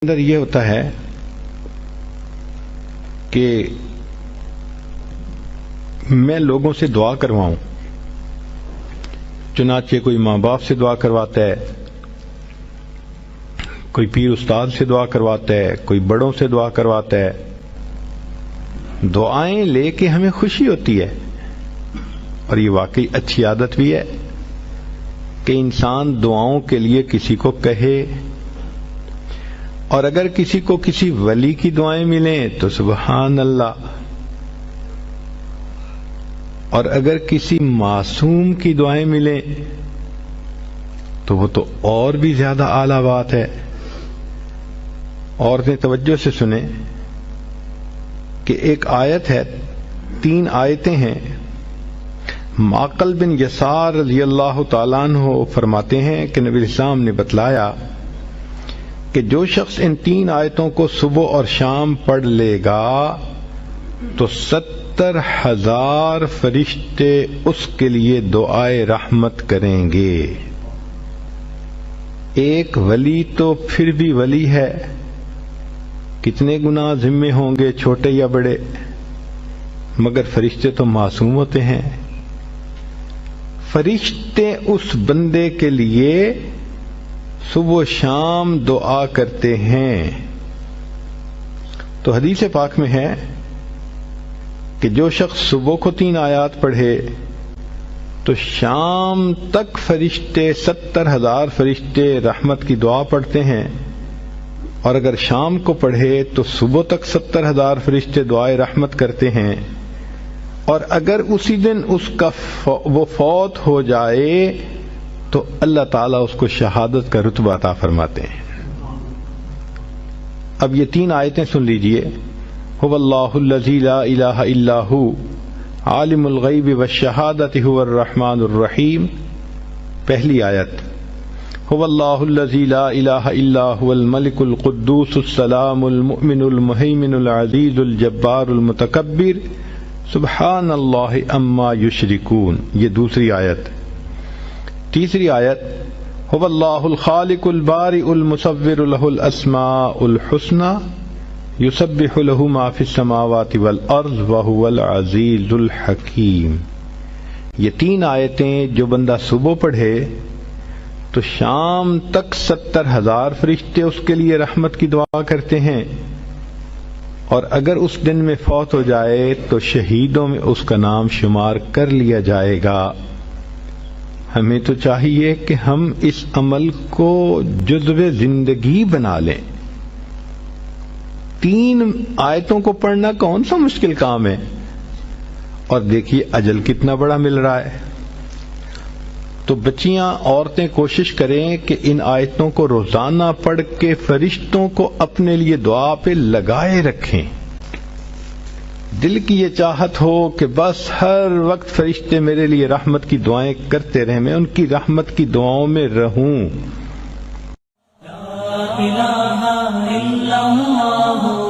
اندر یہ ہوتا ہے کہ میں لوگوں سے دعا کرواؤں، چنانچہ کوئی ماں باپ سے دعا کرواتا ہے، کوئی پیر استاد سے دعا کرواتا ہے، کوئی بڑوں سے دعا کرواتا ہے۔ دعائیں لے کے ہمیں خوشی ہوتی ہے، اور یہ واقعی اچھی عادت بھی ہے کہ انسان دعاؤں کے لیے کسی کو کہے، اور اگر کسی کو کسی ولی کی دعائیں ملیں تو سبحان اللہ، اور اگر کسی معصوم کی دعائیں ملیں تو وہ تو اور بھی زیادہ اعلیٰ بات ہے۔ عورتیں توجہ سے سنیں کہ ایک آیت ہے، 3 آیتیں ہیں۔ معقل بن یسار رضی اللہ تعالیٰ عنہ فرماتے ہیں کہ نبی اسلام نے بتلایا کہ جو شخص ان 3 آیتوں کو صبح اور شام پڑھ لے گا تو 70,000 فرشتے اس کے لیے دعائے رحمت کریں گے۔ ایک ولی تو پھر بھی ولی ہے، کتنے گناہ ذمے ہوں گے، چھوٹے یا بڑے، مگر فرشتے تو معصوم ہوتے ہیں۔ فرشتے اس بندے کے لیے صبح و شام دعا کرتے ہیں۔ تو حدیث پاک میں ہے کہ جو شخص صبح کو 3 آیات پڑھے تو شام تک فرشتے 70,000 فرشتے رحمت کی دعا پڑھتے ہیں، اور اگر شام کو پڑھے تو صبح تک 70,000 فرشتے دعائے رحمت کرتے ہیں، اور اگر اسی دن وہ فوت ہو جائے تو اللہ تعالیٰ اس کو شہادت کا رتبہ عطا فرماتے ہیں۔ اب یہ 3 آیتیں سن لیجئے۔ هو اللہ الذی لا الہ الا ہو عالم الغیب والشہادۃ هو الرحمن الرحیم۔ پہلی آیت، هو اللہ الذی لا الہ الا هو الملک القدوس السلام المؤمن المہیمن العزیز الجبار المتکبر سبحان اللہ عما یشرکون۔ یہ دوسری آیت۔ تیسری آیت، هو اللہ الخالق البارئ المصور له الاسماء الحسنى یسبح له ما فی السماوات والارض وهو العزیز الحکیم۔ یہ 3 آیتیں جو بندہ صبح پڑھے تو شام تک 70,000 فرشتے اس کے لیے رحمت کی دعا کرتے ہیں، اور اگر اس دن میں فوت ہو جائے تو شہیدوں میں اس کا نام شمار کر لیا جائے گا۔ ہمیں تو چاہیے کہ ہم اس عمل کو جزو زندگی بنا لیں۔ 3 آیتوں کو پڑھنا کون سا مشکل کام ہے، اور دیکھیے اجل کتنا بڑا مل رہا ہے۔ تو بچیاں، عورتیں کوشش کریں کہ ان آیتوں کو روزانہ پڑھ کے فرشتوں کو اپنے لیے دعا پہ لگائے رکھیں۔ دل کی یہ چاہت ہو کہ بس ہر وقت فرشتے میرے لیے رحمت کی دعائیں کرتے رہیں، میں ان کی رحمت کی دعاؤں میں رہوں۔ لا الہ الا اللہ